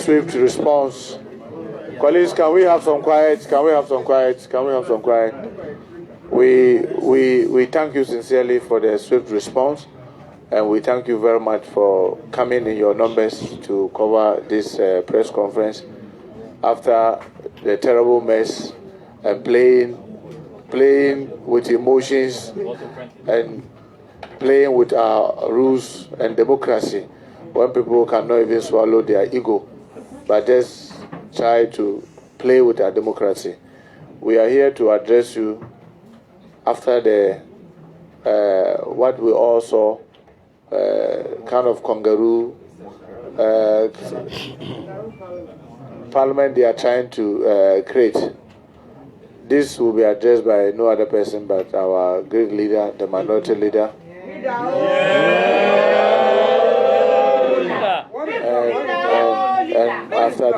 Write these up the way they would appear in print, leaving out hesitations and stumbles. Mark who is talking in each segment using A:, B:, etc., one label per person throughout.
A: swift response. Colleagues, can we have some quiet? Can we have some quiet? Can we have some quiet? We thank you sincerely for the swift response, and we thank you very much for coming in your numbers to cover this press conference after the terrible mess and playing with emotions and playing with our rules and democracy when people cannot even swallow their ego, but just try to play with our democracy. We are here to address you after the what we all saw, kind of kangaroo parliament they are trying to create. This will be addressed by no other person but our great leader, the minority leader. And after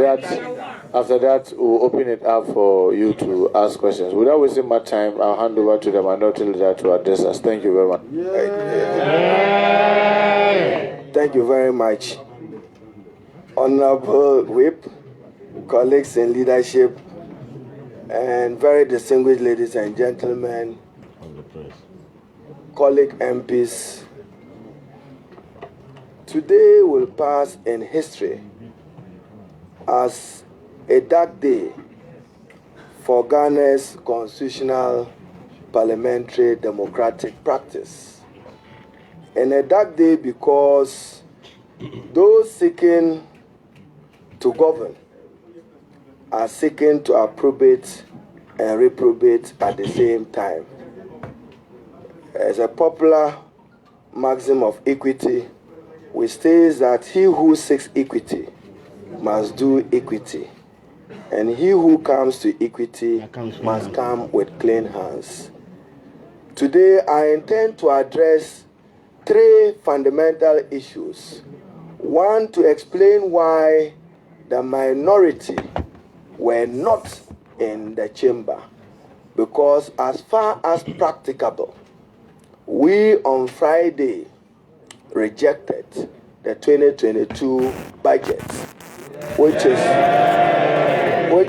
A: that, we'll open it up for you to ask questions. Without wasting much time, I'll hand over to the minority leader to address us. Thank you very much.
B: Thank you very much. Honorable Whip, colleagues in leadership, and very distinguished ladies and gentlemen, colleague MPs, today will pass in history as a dark day for Ghana's constitutional parliamentary democratic practice. And a dark day because those seeking to govern are seeking to approbate and reprobate at the same time. As a popular maxim of equity, which states that he who seeks equity must do equity, and he who comes to equity must come with clean hands. Today, I intend to address three fundamental issues. One, to explain why the minority were not in the chamber, because as far as practicable, we on Friday rejected the 2022 budget, which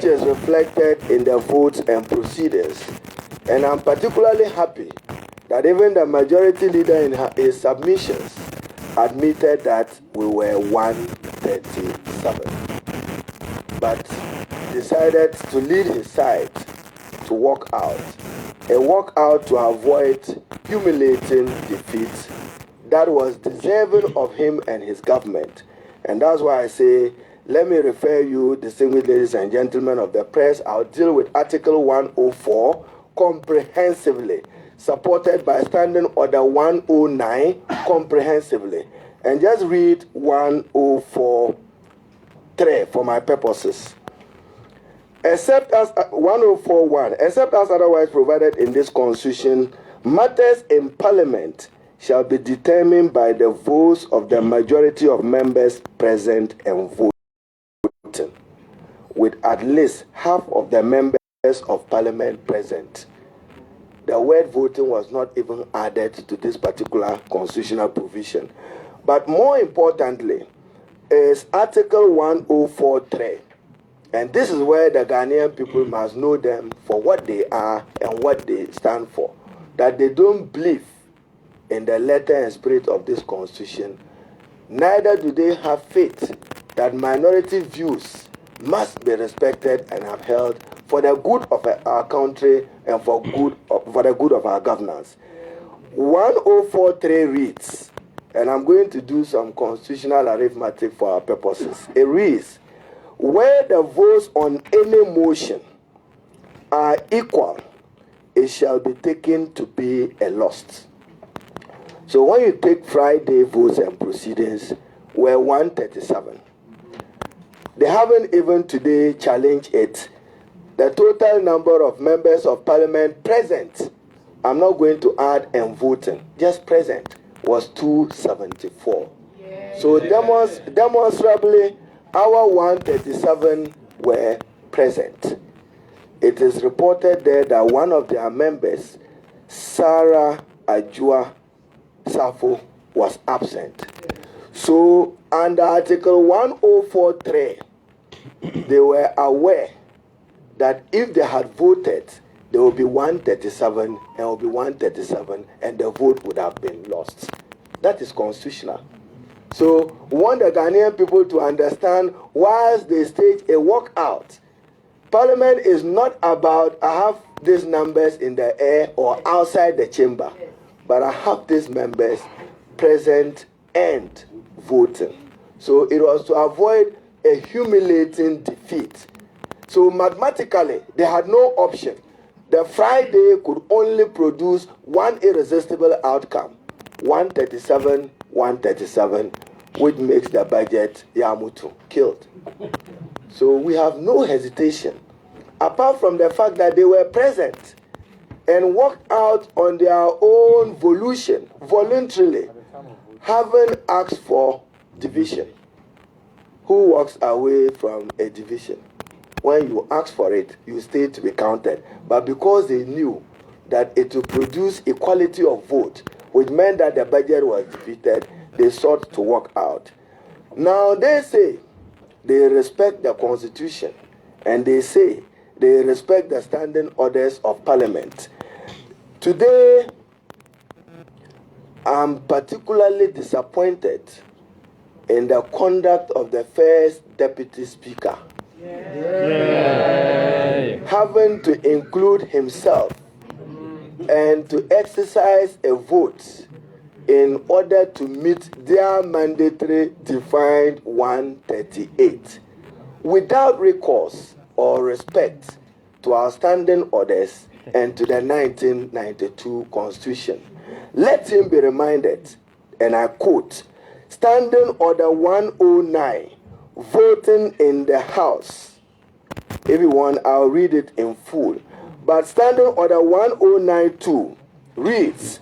B: is reflected in the votes and proceedings. And I'm particularly happy that even the majority leader in his submissions admitted that we were 137, but decided to lead his side to walk out, a walk out to avoid humiliating defeat that was deserving of him and his government. And that's why I say, let me refer you, distinguished ladies and gentlemen of the press, I'll deal with Article 104 comprehensively, supported by Standing Order 109 comprehensively. And just read 104.3 for my purposes. Except as 104.1, except as otherwise provided in this Constitution, matters in Parliament shall be determined by the votes of the majority of members present and voting, with at least half of the members of Parliament present. The word voting was not even added to this particular constitutional provision. But more importantly is Article 104.3. And this is where the Ghanaian people must know them for what they are and what they stand for. That they don't believe in the letter and spirit of this constitution. Neither do they have faith that minority views must be respected and upheld for the good of our country and for the good of our governance. 104.3 reads, and I'm going to do some constitutional arithmetic for our purposes. It reads, where the votes on any motion are equal, it shall be taken to be a lost. So when you take Friday votes and proceedings, we're 137. They haven't even today challenged it. The total number of members of Parliament present, I'm not going to add and voting, just present, was 274. So demonstrably, our 137 were present. It is reported there that one of their members, Sarah Ajua Safo, was absent. So under Article 104.3, they were aware that if they had voted, there will be 137 and will be 137, and the vote would have been lost. That is constitutional. So we want the Ghanaian people to understand, whilst they stage a walkout, Parliament is not about I have these numbers in the air or outside the chamber, but I have these members present and voting. So it was to avoid a humiliating defeat. So mathematically, they had no option. The Friday could only produce one irresistible outcome, 137, 137, which makes the budget Yamutu killed. So we have no hesitation, apart from the fact that they were present and walked out on their own volition, voluntarily, having asked for division. Who walks away from a division? When you ask for it, you stay to be counted. But because they knew that it would produce equality of vote, which meant that the budget was defeated, they sought to walk out. Now they say they respect the Constitution, and they say they respect the standing orders of Parliament. Today, I'm particularly disappointed in the conduct of the first Deputy Speaker. Having to include himself and to exercise a vote in order to meet their mandatory defined 138 without recourse or respect to our standing orders and to the 1992 Constitution. Let him be reminded, and I quote, Standing Order 109, voting in the House. If you want, I'll read it in full. But Standing Order 1092 reads,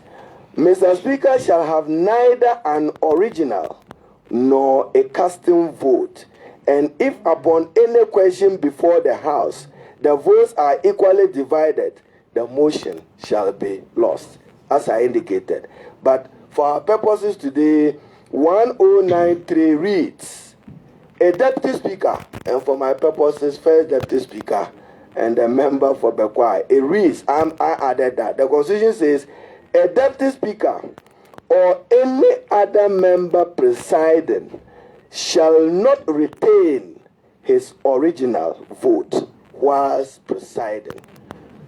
B: Mr. Speaker shall have neither an original nor a custom vote, and if upon any question before the House the votes are equally divided, the motion shall be lost, as I indicated. But for our purposes today, 1093 reads, a Deputy Speaker, and for my purposes, first Deputy Speaker and a member for Bekwai, it reads, I added that. The Constitution says, a Deputy Speaker or any other member presiding shall not retain his original vote whilst presiding.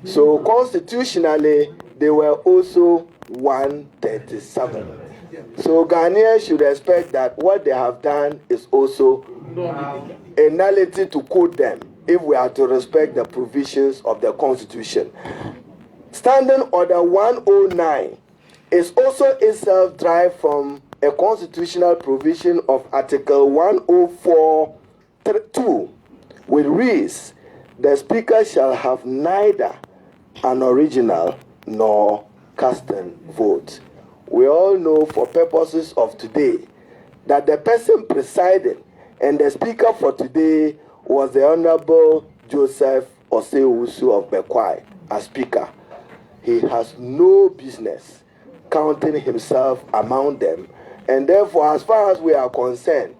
B: So constitutionally, they were also 137. So Ghanaians should expect that what they have done is also a nullity, to quote them, if we are to respect the provisions of the Constitution. Standing Order 109 is also itself derived from a constitutional provision of Article 104(2), which reads, the Speaker shall have neither an original nor custom vote. We all know, for purposes of today, that the person presiding and the Speaker for today was the Honorable Joseph Osei-Owusu of Bekwai as Speaker. He has no business counting himself among them, and therefore, as far as we are concerned,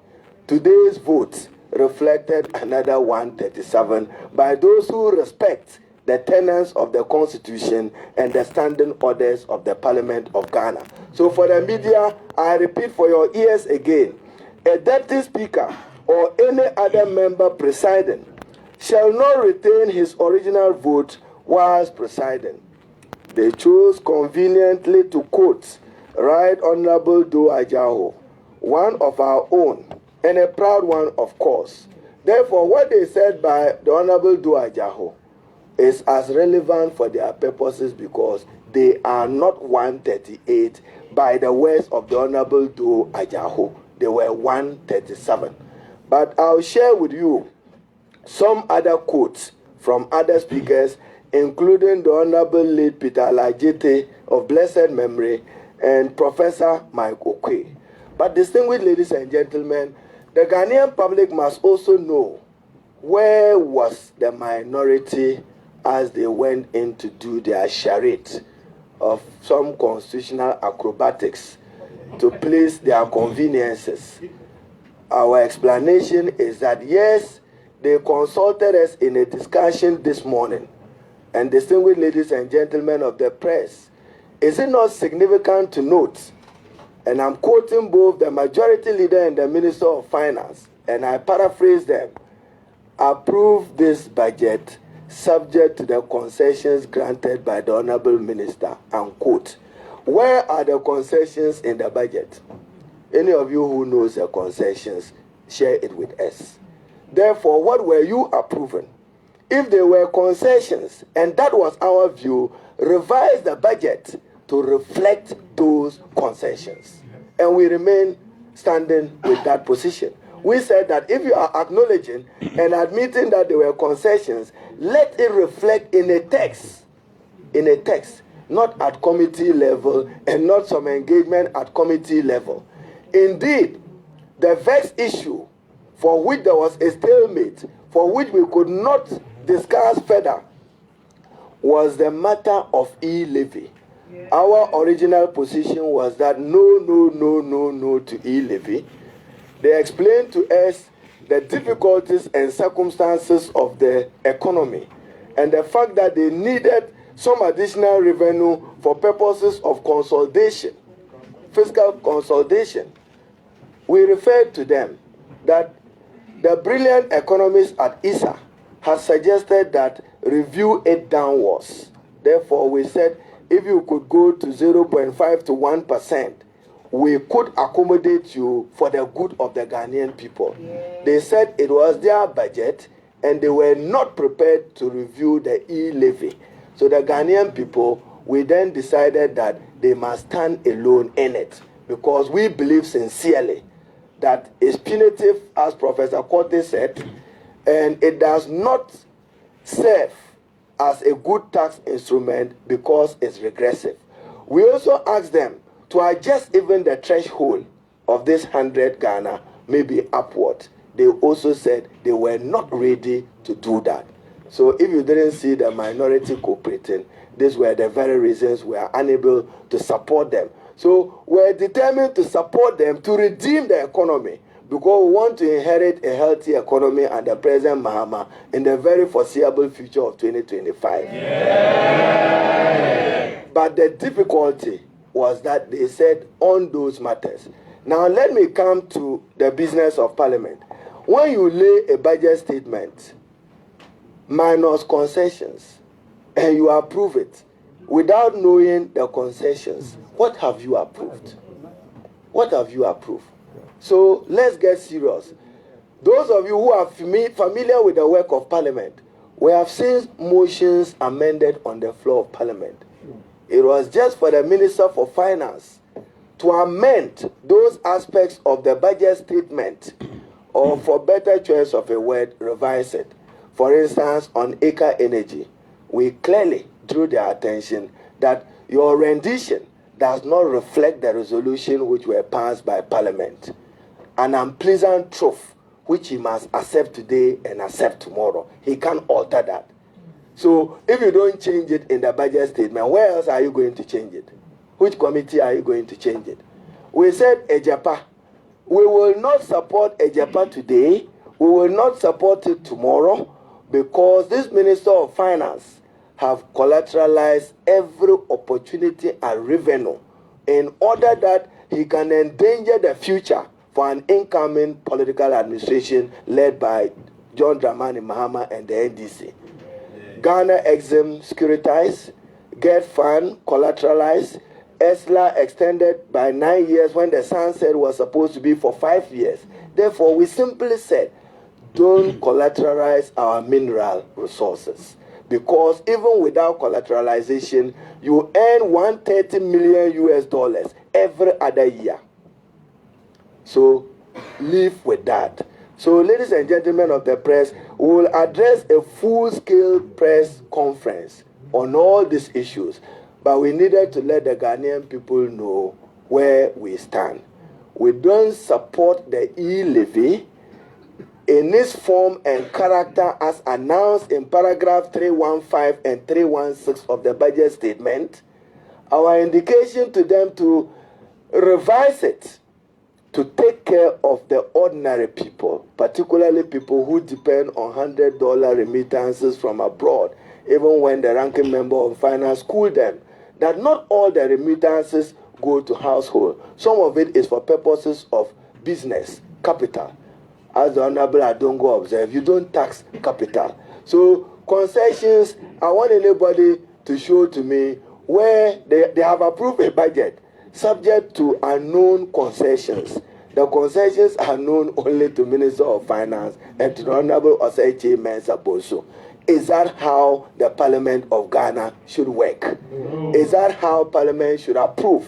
B: today's vote reflected another 137 by those who respect the tenets of the Constitution and the standing orders of the Parliament of Ghana. So for the media, I repeat for your ears again, a Deputy Speaker or any other member presiding shall not retain his original vote whilst presiding. They chose conveniently to quote Right Honorable Do Ajaho, one of our own, and a proud one, of course. Therefore, what they said by the Honorable Do Ajaho is as relevant for their purposes, because they are not 138 by the words of the Honorable Do Ajaho. They were 137. But I'll share with you some other quotes from other speakers, including the Honorable late Peter Alajete of blessed memory and Professor Mike Okwe. But distinguished ladies and gentlemen, the Ghanaian public must also know where was the minority as they went in to do their charade of some constitutional acrobatics to please their conveniences. Our explanation is that yes, they consulted us in a discussion this morning. And distinguished ladies and gentlemen of the press, is it not significant to note, and I'm quoting both the majority leader and the Minister of Finance, and I paraphrase them, approve this budget subject to the concessions granted by the Honorable Minister, unquote. Where are the concessions in the budget? Any of you who knows the concessions, share it with us. Therefore, what were you approving? If there were concessions, and that was our view, revise the budget to reflect those concessions. And we remain standing with that position. We said that if you are acknowledging and admitting that there were concessions, let it reflect in a text, not at committee level and not some engagement at committee level. Indeed, the vexed issue for which there was a stalemate, for which we could not discuss further, was the matter of e-levy. Yeah. Our original position was that no to e-levy. They explained to us the difficulties and circumstances of the economy and the fact that they needed some additional revenue for purposes of consolidation, fiscal consolidation. We referred to them that the brilliant economists at ISA has suggested that review it downwards. Therefore, we said if you could go to 0.5 to 1%, we could accommodate you for the good of the Ghanaian people. Yeah. They said it was their budget and they were not prepared to review the e-levy. So the Ghanaian people, we then decided that they must stand alone in it because we believe sincerely that it's punitive, as Professor Korte said, and it does not serve as a good tax instrument because it's regressive. We also asked them to adjust even the threshold of this 100 Ghana, maybe upward. They also said they were not ready to do that. So if you didn't see the minority cooperating, these were the very reasons we are unable to support them. So we're determined to support them to redeem the economy because we want to inherit a healthy economy under President Mahama in the very foreseeable future of 2025. Yeah. But the difficulty was that they said on those matters. Now let me come to the business of Parliament. When you lay a budget statement minus concessions and you approve it without knowing the concessions, what have you approved? What have you approved? So let's get serious. Those of you who are familiar with the work of Parliament, we have seen motions amended on the floor of Parliament. It was just for the Minister for Finance to amend those aspects of the budget statement, or for better choice of a word, revise it. For instance, on Acre Energy, we clearly drew their attention that your rendition does not reflect the resolution which were passed by Parliament. An unpleasant truth which he must accept today and accept tomorrow. He can't alter that. So if you don't change it in the budget statement, where else are you going to change it? Which committee are you going to change it? We said EJAPA. We will not support EJAPA today. We will not support it tomorrow because this Minister of Finance have collateralized every opportunity and revenue in order that he can endanger the future for an incoming political administration led by John Dramani Mahama and the NDC. Ghana Exim securitized, Get Fund collateralized, ESLA extended by 9 years when the sunset was supposed to be for 5 years. Therefore, we simply said, don't collateralize our mineral resources. Because even without collateralization, you earn $130 million every other year. So, live with that. So, ladies and gentlemen of the press, we will address a full-scale press conference on all these issues. But we needed to let the Ghanaian people know where we stand. We don't support the e-levy in its form and character as announced in paragraph 315 and 316 of the budget statement. Our indication to them to revise it to take care of the ordinary people, particularly people who depend on $100 remittances from abroad, even when the ranking member of finance schooled them, that not all the remittances go to household. Some of it is for purposes of business, capital. As the Honorable Adongo observed, you don't tax capital. So concessions, I want anybody to show to me where they have approved a budget subject to unknown concessions. The concessions are known only to Minister of Finance and to the Honorable Osei Mensah Bonsu. Is that how the Parliament of Ghana should work? No. Is that how Parliament should approve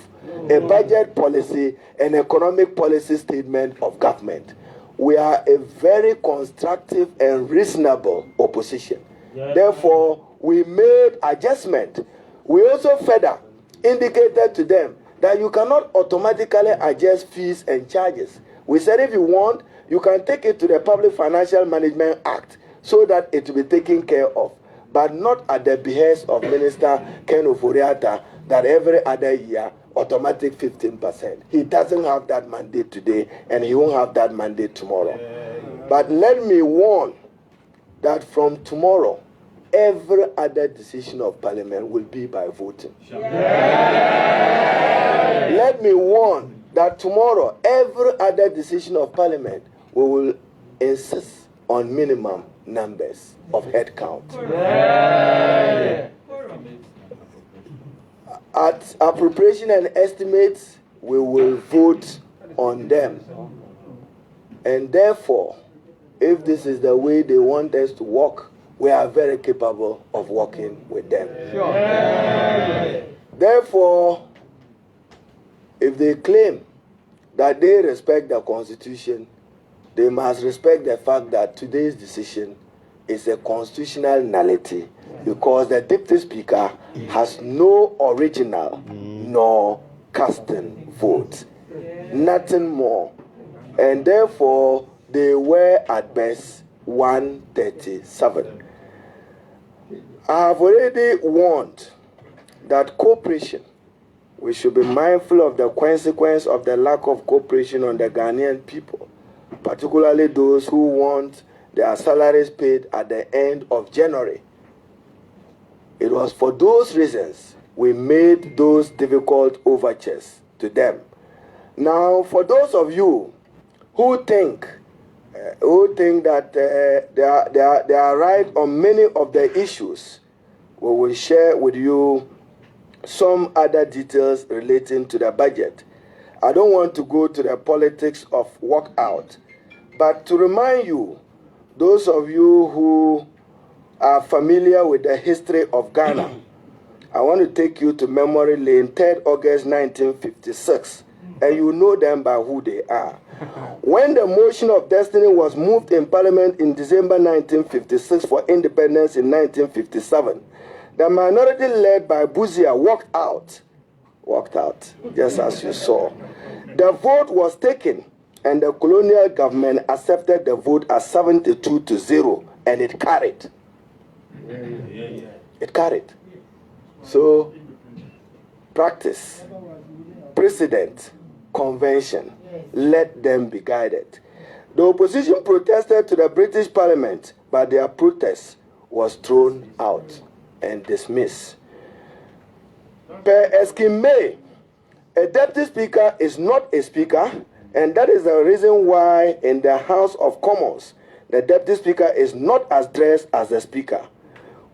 B: a budget policy, an economic policy statement of government? We are a very constructive and reasonable opposition. Yeah. Therefore, we made adjustment. We also further indicated to them that you cannot automatically adjust fees and charges. We said if you want, you can take it to the Public Financial Management Act so that it will be taken care of, but not at the behest of Minister Ken Ofori-Atta that every other year, automatic 15%. He doesn't have that mandate today, and he won't have that mandate tomorrow. But let me warn that from tomorrow, every other decision of Parliament will be by voting. Let me warn that tomorrow, every other decision of Parliament, we will insist on minimum numbers of head count. At appropriation and estimates, we will vote on them. And therefore, if this is the way they want us to work, we are very capable of working with them. Sure. Therefore, if they claim that they respect the Constitution, they must respect the fact that today's decision is a constitutional nullity because the Deputy Speaker has no original nor casting vote. Nothing more. And therefore, they were at best 137. I have already warned that cooperation, we should be mindful of the consequence of the lack of cooperation on the Ghanaian people, particularly those who want their salaries paid at the end of January. It was for those reasons we made those difficult overtures to them. Now, for those of you who think that they are right on many of the issues, we will share with you some other details relating to the budget. I don't want to go to the politics of walkout, but to remind you, those of you who are familiar with the history of Ghana, I want to take you to Memory Lane, 3rd August 1956, and you know them by who they are. When the motion of destiny was moved in Parliament in December 1956 for independence in 1957, the minority led by Buzia walked out, just as you saw. The vote was taken, and the colonial government accepted the vote as 72-0, and it carried. It carried. So, practice, precedent, convention, let them be guided. The opposition protested to the British Parliament, but their protest was thrown out and dismissed. Per Eskime, a deputy speaker is not a speaker, and that is the reason why in the House of Commons, the deputy speaker is not addressed as the speaker.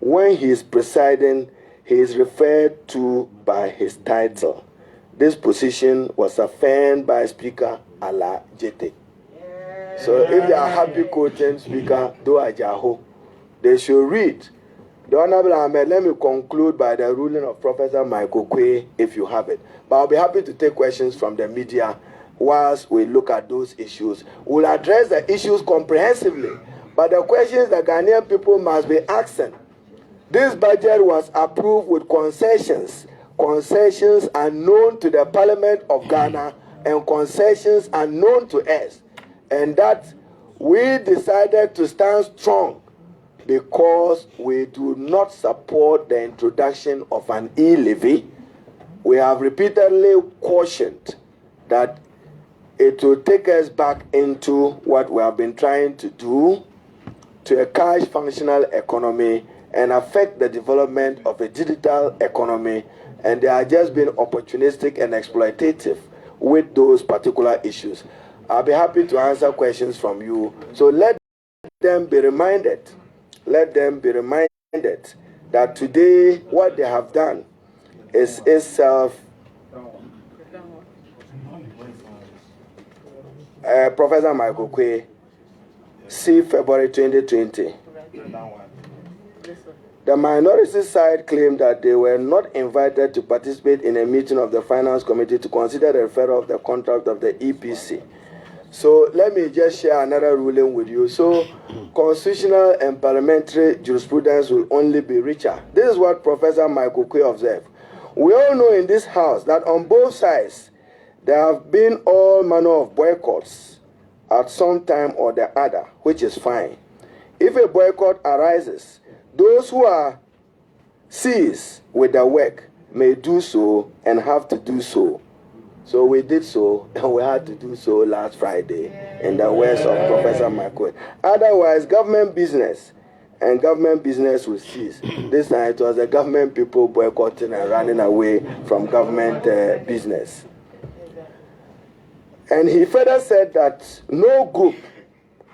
B: When he is presiding, he is referred to by his title. This position was affirmed by Speaker Ala Jete. So if they are happy quoting Speaker Doa Jaho, they should read. The Honorable Ahmed, let me conclude by the ruling of Professor Michael Quay, if you have it. But I'll be happy to take questions from the media whilst we look at those issues. We'll address the issues comprehensively, but the questions the Ghanaian people must be asking. This budget was approved with concessions. Concessions are known to the Parliament of Ghana, and concessions are known to us. And that we decided to stand strong because we do not support the introduction of an e-levy. We have repeatedly cautioned that it will take us back into what we have been trying to do to a cash functional economy and affect the development of a digital economy, and they are just being opportunistic and exploitative with those particular issues. I'll be happy to answer questions from you. So let them be reminded, that today what they have done is itself. Professor Michael Quay, see February 2020. The minority side claimed that they were not invited to participate in a meeting of the Finance Committee to consider the referral of the contract of the EPC. So let me just share another ruling with you. So constitutional and parliamentary jurisprudence will only be richer. This is what Professor Michael Quay observed. We all know in this house that on both sides, there have been all manner of boycotts at some time or the other, which is fine. If a boycott arises, those who are seized with their work may do so and have to do so. So we did so, and we had to do so last Friday, in the words of Professor McQueen. Otherwise, government business will cease. This time it was the government people boycotting and running away from government business. And he further said that no group,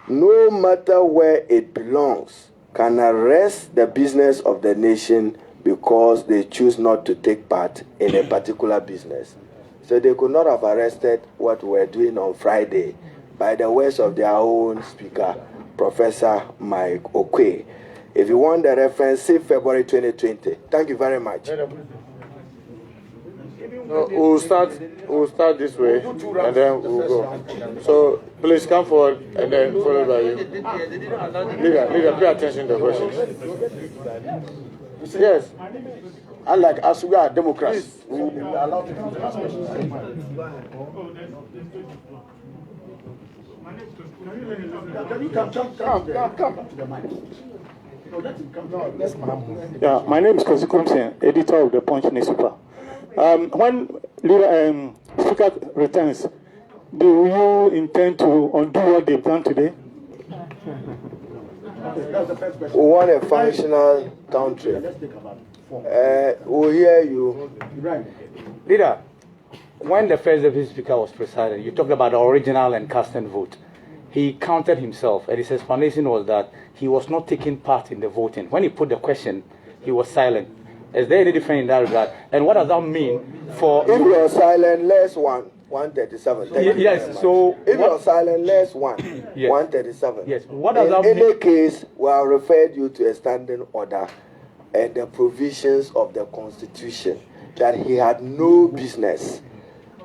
B: no matter where it belongs, can arrest the business of the nation because they choose not to take part in a particular business. So they could not have arrested what we're doing on Friday by the words of their own speaker, Professor Mike Okwe. If you want the reference, see February 2020. Thank you very much.
A: No, we'll start this way, and then we'll go. So please come forward, and then followed by you. Leader, pay attention to the questions. Yes.
C: Unlike us, we are Democrats. We will be allowed to ask questions. Can you come to the mic?
D: Yeah, my name is Kosi Kumsen, editor of the Punch newspaper. When Speaker returns, do you intend to undo what they've done today?
B: We want a functional country. We'll hear you.
E: Leader, when the first deputy speaker was presiding, you talked about the original and cast-in vote. He counted himself, and his explanation was that he was not taking part in the voting. When he put the question, he was silent. Is there any difference in that regard? And what does that mean for...
B: If you're silent, less 137.
E: Yes, so...
B: If you're silent, less 137.
E: Yes, what does that
B: mean? In
E: mean?
B: any case, we have referred you to a standing order and the provisions of the Constitution that he had no business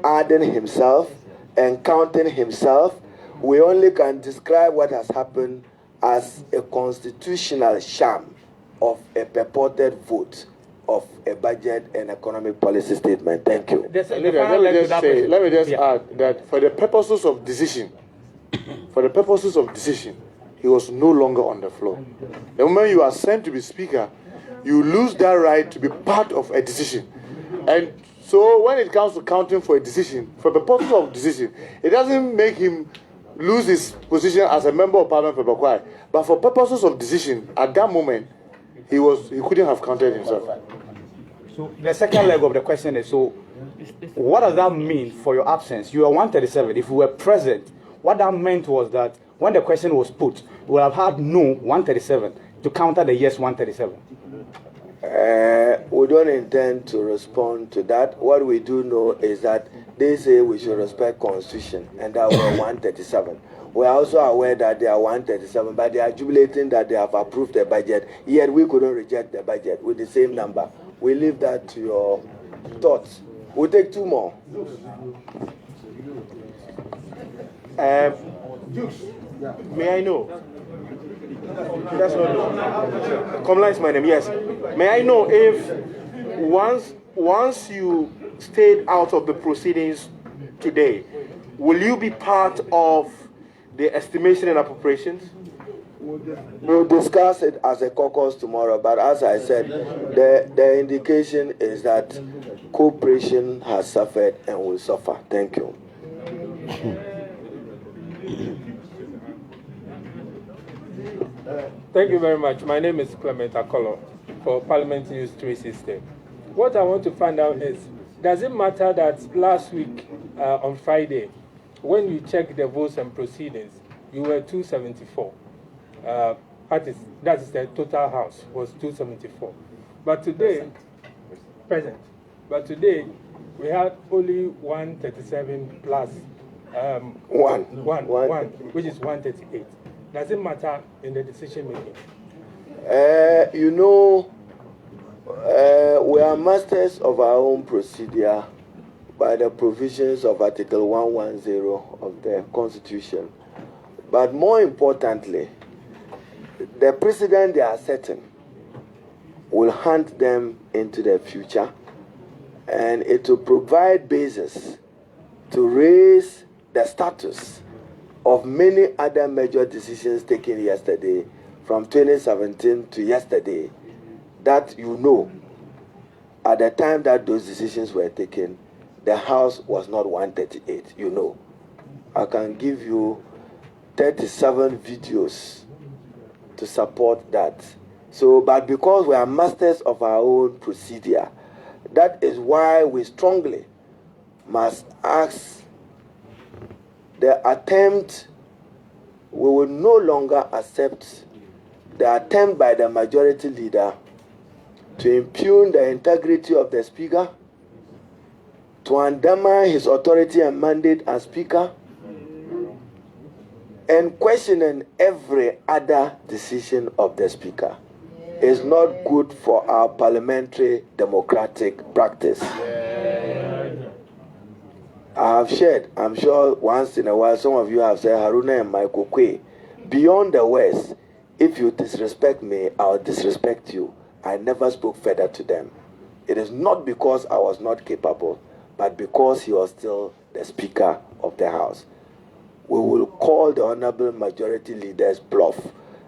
B: adding himself and counting himself. We only can describe what has happened as a constitutional sham of a purported vote of a budget and economic policy statement. Thank you.
A: Let me just add that for the purposes of decision, he was no longer on the floor. The moment you are sent to be speaker, you lose that right to be part of a decision. And so when it comes to counting for a decision, for the purpose of decision, it doesn't make him lose his position as a member of parliament for Bakwai. But for purposes of decision, at that moment, he couldn't have counted himself.
E: So the second leg of the question is, so what does that mean for your absence? You are 137. If you were present, what that meant was that when the question was put, we would have had no 137 to counter the yes 137.
B: We don't intend to respond to that. What we do know is that they say we should respect Constitution, and that we're 137. We are also aware that they are 137, but they are jubilating that they have approved the budget, yet we couldn't reject the budget with the same number. We leave that to your thoughts. We'll take two more.
C: Dukes, may I know? That's not Komla is my name, yes. May I know if once you stayed out of the proceedings today, will you be part of the estimation and appropriations?
B: We'll discuss it as a caucus tomorrow, but as I said, the indication is that cooperation has suffered and will suffer. Thank you.
F: Thank you very much. My name is Clement Akolo for Parliament News 360. What I want to find out is, does it matter that last week on Friday, when you checked the votes and proceedings, you were 274? That is the total house was 274. But today, present. But today, we had only 137 plus one, which is 138. Does it matter in the decision making?
B: You know, we are masters of our own procedure by the provisions of Article 110 of the Constitution. But more importantly, the precedent they are setting will hunt them into the future, and it will provide basis to raise the status of many other major decisions taken yesterday, from 2017 to yesterday, that you know, at the time that those decisions were taken, the House was not 138, you know. I can give you 37 videos to support that. So, but because we are masters of our own procedure, that is why we strongly must ask the attempt. We will no longer accept the attempt by the majority leader to impugn the integrity of the Speaker, to undermine his authority and mandate as Speaker, and questioning every other decision of the Speaker is not good for our parliamentary democratic practice. I have shared, I'm sure once in a while, some of you have said, Haruna and Michael Kwe, beyond the words, if you disrespect me, I'll disrespect you. I never spoke further to them. It is not because I was not capable, but because he was still the Speaker of the House. We will call the Honorable Majority Leader's bluff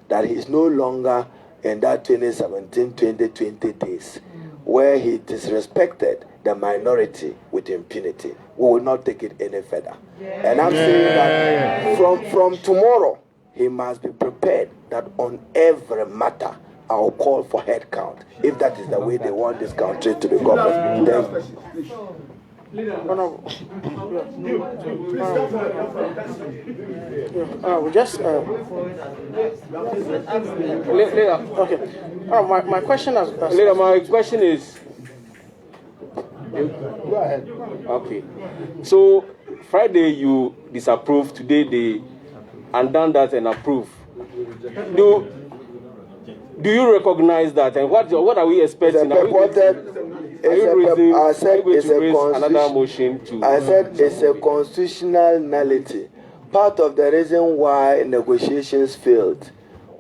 B: that he is no longer in that 2017-2020 days where he disrespected the minority with impunity. We will not take it any further. And I'm saying that from tomorrow, he must be prepared that on every matter, I'll call for head count, if that is the way they want this country to be governed.
C: We just okay. My question is.
F: My question is.
C: Go ahead.
F: Okay. So Friday you disapprove. Today they undone that and approve. Do you recognize that? And what are we expecting?
B: I said
F: another motion to.
B: I said it's a constitutional nullity. Part of the reason why negotiations failed,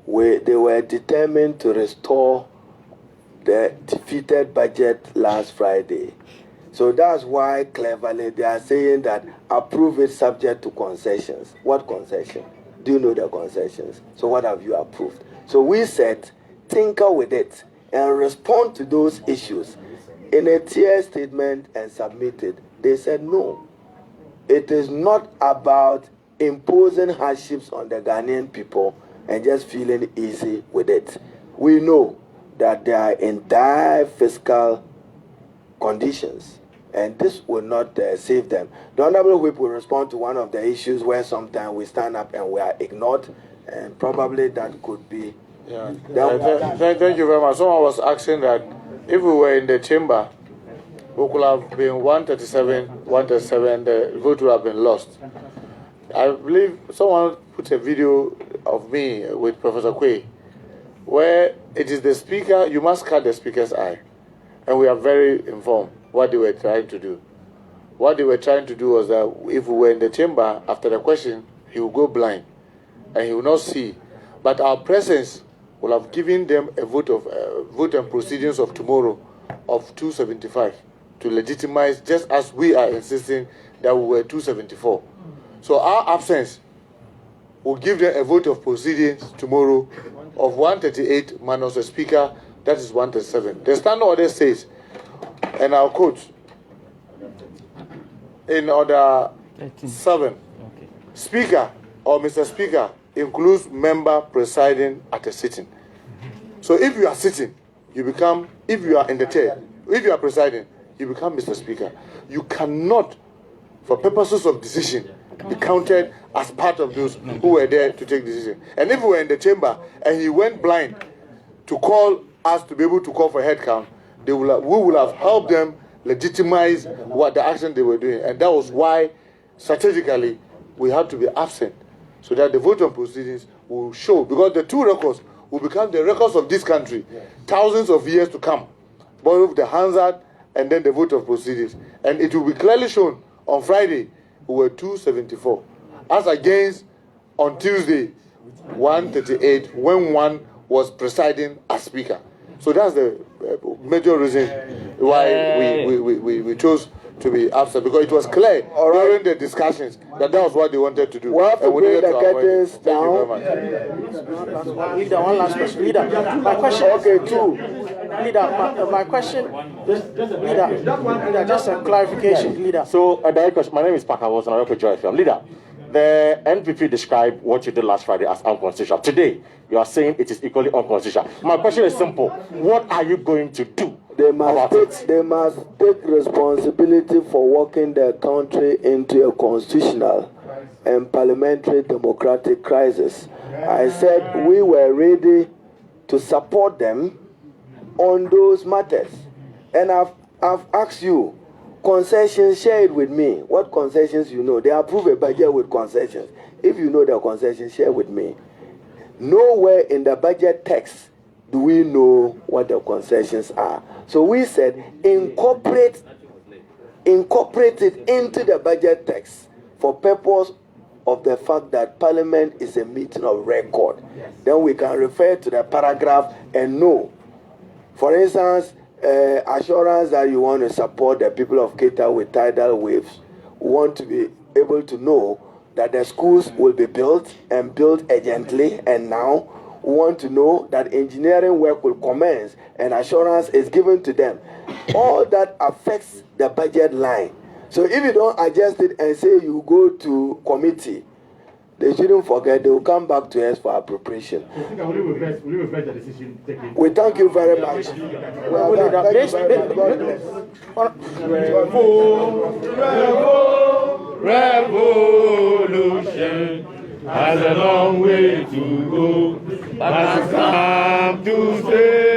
B: they were determined to restore the defeated budget last Friday. So that's why cleverly they are saying that approve it subject to concessions. What concession? Do you know the concessions? So what have you approved? So we said, tinker with it and respond to those issues. In a tier statement and submitted, they said no. It is not about imposing hardships on the Ghanaian people and just feeling easy with it. We know that they are in dire fiscal conditions, and this will not save them. The Honorable Whip will respond to one of the issues where sometimes we stand up and we are ignored, and probably that could be.
A: Yeah. Thank you very much. Someone was asking that if we were in the chamber, we could have been 137, the vote would have been lost. I believe someone put a video of me with Professor Kwe, where it is the speaker, you must cut the speaker's eye. And we are very informed what they were trying to do. What they were trying to do was that if we were in the chamber, after the question, he would go blind and he would not see. But our presence will have given them a vote and proceedings of tomorrow of 275 to legitimize, just as we are insisting that we were 274. So our absence will give them a vote of proceedings tomorrow of 138 minus a speaker, that is 137. The standing order says, and I'll quote, in order 7, Speaker or Mr. Speaker includes member presiding at a sitting. So if you are sitting, you become, if you are in the chair, if you are presiding, you become Mr. Speaker. You cannot, for purposes of decision, be counted as part of those who were there to take decision. And if we were in the chamber and he went blind to call us to be able to call for head count, we will have helped them legitimize what the action they were doing. And that was why, strategically, we had to be absent, so that the vote on proceedings will show, because the two records will become the records of this country, thousands of years to come, both the Hansard and then the vote of proceedings. And it will be clearly shown on Friday, we were 274, as against on Tuesday, 138, when one was presiding as Speaker. So that's the major reason why we chose to be absent, because it was clear during the discussions that was what they wanted to do.
B: We have to bring the curtains down.
C: Leader, one last question. Leader, my question.
B: Okay, two.
C: Leader, my question. Leader, just a clarification. Leader.
G: So, a direct question. My name is Parker Wilson. I work with Joy FM. Leader, the NPP described what you did last Friday as unconstitutional. Today, you are saying it is equally unconstitutional. My question is simple. What are you going to do?
B: They must take responsibility for working the country into a constitutional and parliamentary democratic crisis. I said we were ready to support them on those matters. And I've asked you, concessions, share it with me. What concessions you know? They approve a budget with concessions. If you know the concessions, share with me. Nowhere in the budget text do we know what the concessions are. So we said incorporate it into the budget text for purpose of the fact that Parliament is a meeting of record. Then we can refer to the paragraph and know. For instance, assurance that you want to support the people of Keita with tidal waves. We want to be able to know that the schools will be built and built urgently, and now we want to know that engineering work will commence and assurance is given to them. All that affects the budget line. So if you don't adjust it and say you go to committee, they shouldn't forget, they will come back to us for appropriation. We thank you very much.
H: Revolution has a long way to go, but has come to stay.